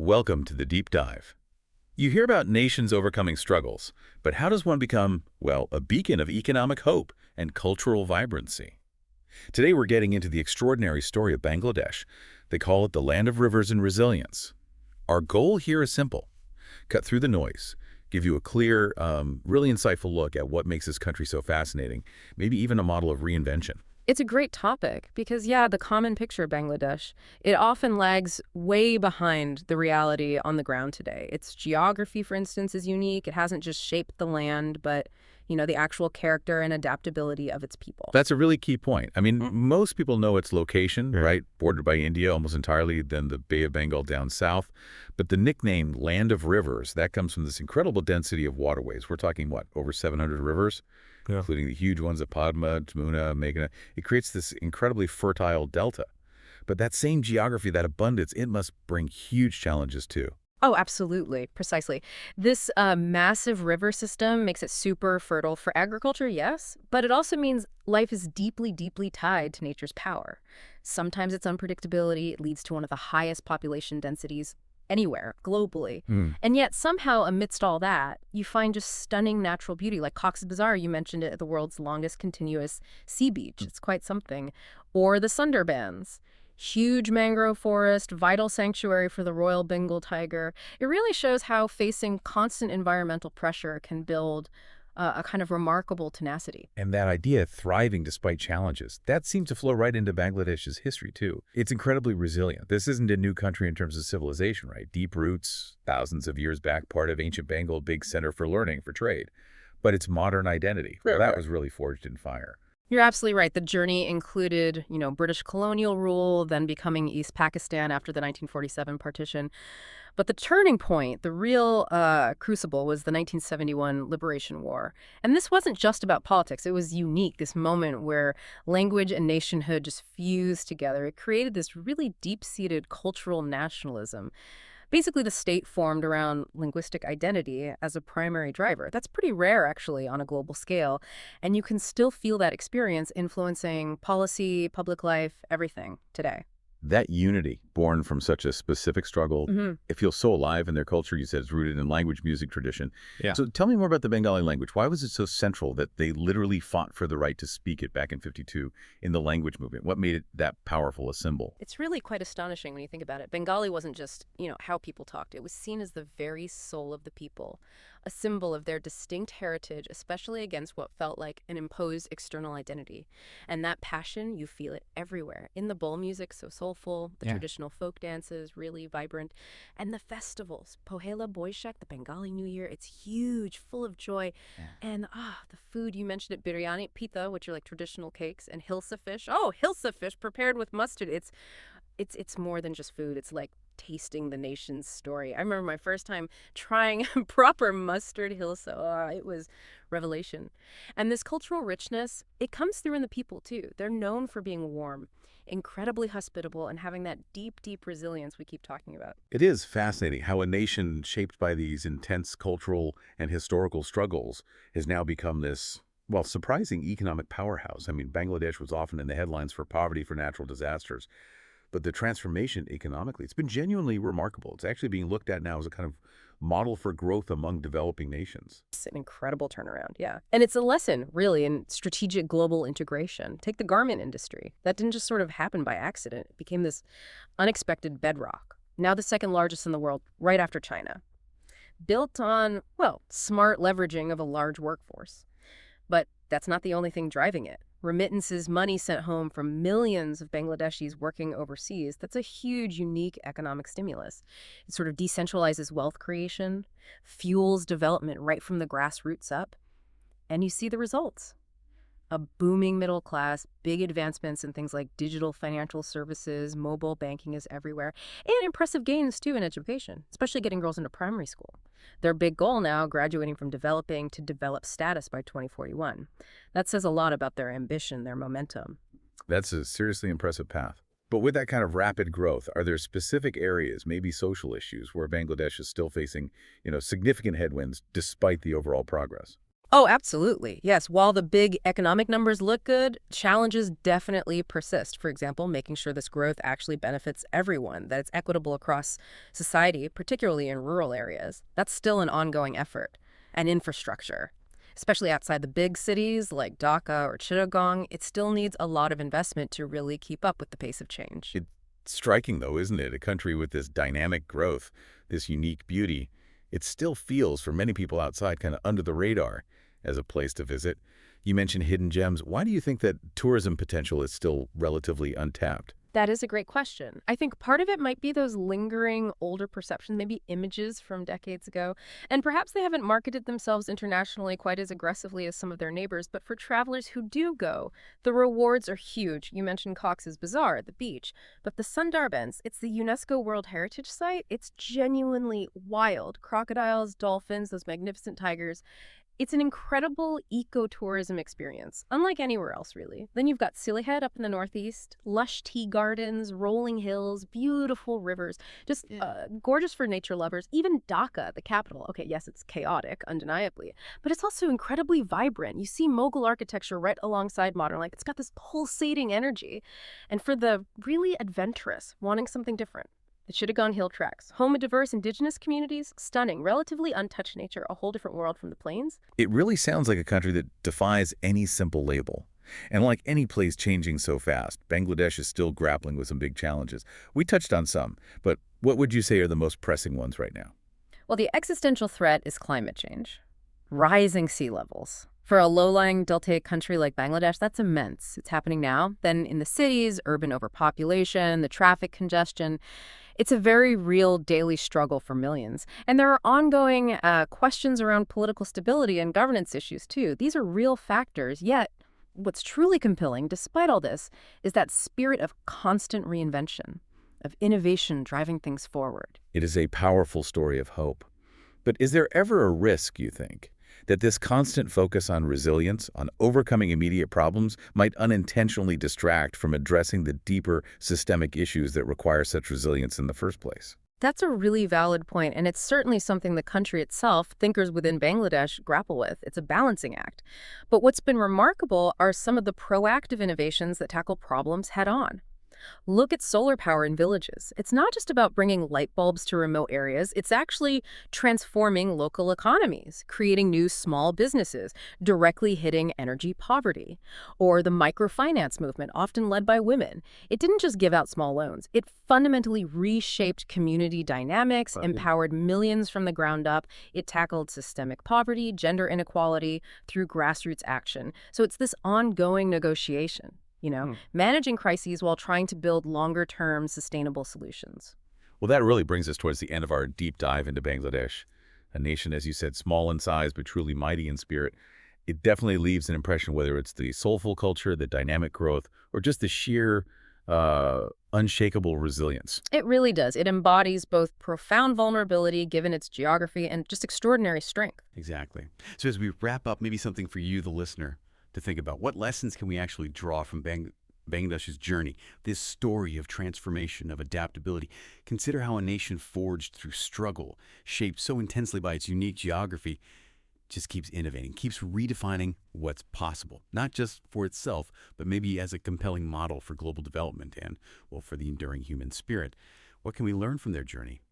Welcome to the deep dive. You hear about nations overcoming struggles, but how does one become, well, a beacon of economic hope and cultural vibrancy? Today we're getting into the extraordinary story of Bangladesh. They call it the land of rivers and resilience. Our goal here is simple: cut through the noise, give you a clear, really insightful look at what makes this country so fascinating, maybe even a model of reinvention. It's a great topic because, yeah, the common picture of Bangladesh, it often lags way behind the reality on the ground today. Its geography, for instance, is unique. It hasn't just shaped the land, but, the actual character and adaptability of its people. That's a really key point. I mean, most people know its location, Yeah. right? Bordered by India almost entirely, then the Bay of Bengal down south. But the nickname Land of Rivers, that comes from this incredible density of waterways. We're talking, what, over 700 rivers, Yeah. including the huge ones of Padma, Jamuna, Meghna. It creates this incredibly fertile delta. But that same geography, that abundance, it must bring huge challenges too. Oh, absolutely. Precisely. This massive river system makes it super fertile for agriculture, yes, but it also means life is deeply, deeply tied to nature's power. Sometimes its unpredictability it leads to one of the highest population densities anywhere globally. And yet somehow amidst all that, you find just stunning natural beauty like Cox's Bazar, you mentioned it, the world's longest continuous sea beach. It's quite something. Or the Sundarbans. Huge mangrove forest, vital sanctuary for the Royal Bengal tiger. It really shows how facing constant environmental pressure can build a kind of remarkable tenacity. And that idea of thriving despite challenges, that seems to flow right into Bangladesh's history too. It's incredibly resilient. This isn't a new country in terms of civilization, right? Deep roots, thousands of years back, part of ancient Bengal, big center for learning, for trade. But its modern identity, well, that was really forged in fire. You're absolutely right. The journey included, British colonial rule, then becoming East Pakistan after the 1947 partition. But the turning point, the real crucible, was the 1971 Liberation War. And this wasn't just about politics. It was unique, this moment where language and nationhood just fused together. It created this really deep-seated cultural nationalism. Basically, the state formed around linguistic identity as a primary driver. That's pretty rare, actually, on a global scale. And you can still feel that experience influencing policy, public life, everything today. That unity, born from such a specific struggle, it feels so alive in their culture. You said it's rooted in language, music, tradition. Yeah. So tell me more about the Bengali language. Why was it so central that they literally fought for the right to speak it back in '52 in the language movement? What made it that powerful a symbol? It's really quite astonishing when you think about it. Bengali wasn't just, how people talked. It was seen as the very soul of the people, a symbol of their distinct heritage, especially against what felt like an imposed external identity. And that passion, you feel it everywhere. In the bowl music, so soulful, the Yeah. traditional folk dances, really vibrant, and the festivals. Pohela Boishak, the Bengali New Year, it's huge, full of joy. Yeah. And the food, you mentioned it, biryani, pita, which are like traditional cakes, and hilsa fish. Oh, hilsa fish prepared with mustard. It's more than just food. It's like tasting the nation's story. I remember my first time trying proper mustard hilsa. Oh, it was revelation. And this cultural richness, it comes through in the people too. They're known for being warm, incredibly hospitable, and having that deep, deep resilience we keep talking about. It is fascinating how a nation shaped by these intense cultural and historical struggles has now become this, well, surprising economic powerhouse. I mean, Bangladesh was often in the headlines for poverty, for natural disasters. But the transformation economically, it's been genuinely remarkable. It's actually being looked at now as a kind of model for growth among developing nations. It's an incredible turnaround, yeah. And it's a lesson, really, in strategic global integration. Take the garment industry. That didn't just sort of happen by accident. It became this unexpected bedrock. Now the second largest in the world, right after China. Built on, well, smart leveraging of a large workforce. But that's not the only thing driving it. Remittances, money sent home from millions of Bangladeshis working overseas, that's a huge, unique economic stimulus. It sort of decentralizes wealth creation, fuels development right from the grassroots up, and you see the results. A booming middle class, big advancements in things like digital financial services, mobile banking is everywhere, and impressive gains, too, in education, especially getting girls into primary school. Their big goal now, graduating from developing to developed status by 2041. That says a lot about their ambition, their momentum. That's a seriously impressive path. But with that kind of rapid growth, are there specific areas, maybe social issues, where Bangladesh is still facing, significant headwinds despite the overall progress? Oh, absolutely. Yes, while the big economic numbers look good, challenges definitely persist. For example, making sure this growth actually benefits everyone, that it's equitable across society, particularly in rural areas. That's still an ongoing effort. And infrastructure, especially outside the big cities like Dhaka or Chittagong, it still needs a lot of investment to really keep up with the pace of change. It's striking, though, isn't it? A country with this dynamic growth, this unique beauty, it still feels, for many people outside, kind of under the radar as a place to visit. You mentioned hidden gems. Why do you think that tourism potential is still relatively untapped? That is a great question. I think part of it might be those lingering older perceptions, maybe images from decades ago. And perhaps they haven't marketed themselves internationally quite as aggressively as some of their neighbors. But for travelers who do go, the rewards are huge. You mentioned Cox's Bazar, the beach. But the Sundarbans, it's the UNESCO World Heritage Site. It's genuinely wild. Crocodiles, dolphins, those magnificent tigers. It's an incredible ecotourism experience, unlike anywhere else, really. Then you've got Sylhet up in the northeast, lush tea gardens, rolling hills, beautiful rivers, just gorgeous for nature lovers. Even Dhaka, the capital. Okay, yes, it's chaotic, undeniably, but it's also incredibly vibrant. You see Mughal architecture right alongside modern life. It's got this pulsating energy. And for the really adventurous, wanting something different, the Chittagong Hill Tracks, home of diverse indigenous communities, stunning, relatively untouched nature, a whole different world from the plains. It really sounds like a country that defies any simple label. And like any place changing so fast, Bangladesh is still grappling with some big challenges. We touched on some, but what would you say are the most pressing ones right now? Well, the existential threat is climate change, rising sea levels. For a low-lying deltaic country like Bangladesh, that's immense. It's happening now. Then in the cities, urban overpopulation, the traffic congestion. It's a very real daily struggle for millions. And there are ongoing questions around political stability and governance issues, too. These are real factors, yet what's truly compelling, despite all this, is that spirit of constant reinvention, of innovation driving things forward. It is a powerful story of hope. But is there ever a risk, you think, that this constant focus on resilience, on overcoming immediate problems, might unintentionally distract from addressing the deeper systemic issues that require such resilience in the first place? That's a really valid point, and it's certainly something the country itself, thinkers within Bangladesh, grapple with. It's a balancing act. But what's been remarkable are some of the proactive innovations that tackle problems head on. Look at solar power in villages. It's not just about bringing light bulbs to remote areas. It's actually transforming local economies, creating new small businesses, directly hitting energy poverty. Or the microfinance movement, often led by women. It didn't just give out small loans. It fundamentally reshaped community dynamics, empowered millions from the ground up. It tackled systemic poverty, gender inequality through grassroots action. So it's this ongoing negotiation. Managing crises while trying to build longer-term sustainable solutions. Well, that really brings us towards the end of our deep dive into Bangladesh, a nation, as you said, small in size but truly mighty in spirit. It definitely leaves an impression, whether it's the soulful culture, the dynamic growth, or just the sheer unshakable resilience. It really does. It embodies both profound vulnerability, given its geography, and just extraordinary strength. Exactly. So as we wrap up, maybe something for you, the listener, to think about. What lessons can we actually draw from Bangladesh's journey, this story of transformation, of adaptability? Consider how a nation forged through struggle, shaped so intensely by its unique geography, just keeps innovating, keeps redefining what's possible, not just for itself, but maybe as a compelling model for global development and, well, for the enduring human spirit. What can we learn from their journey?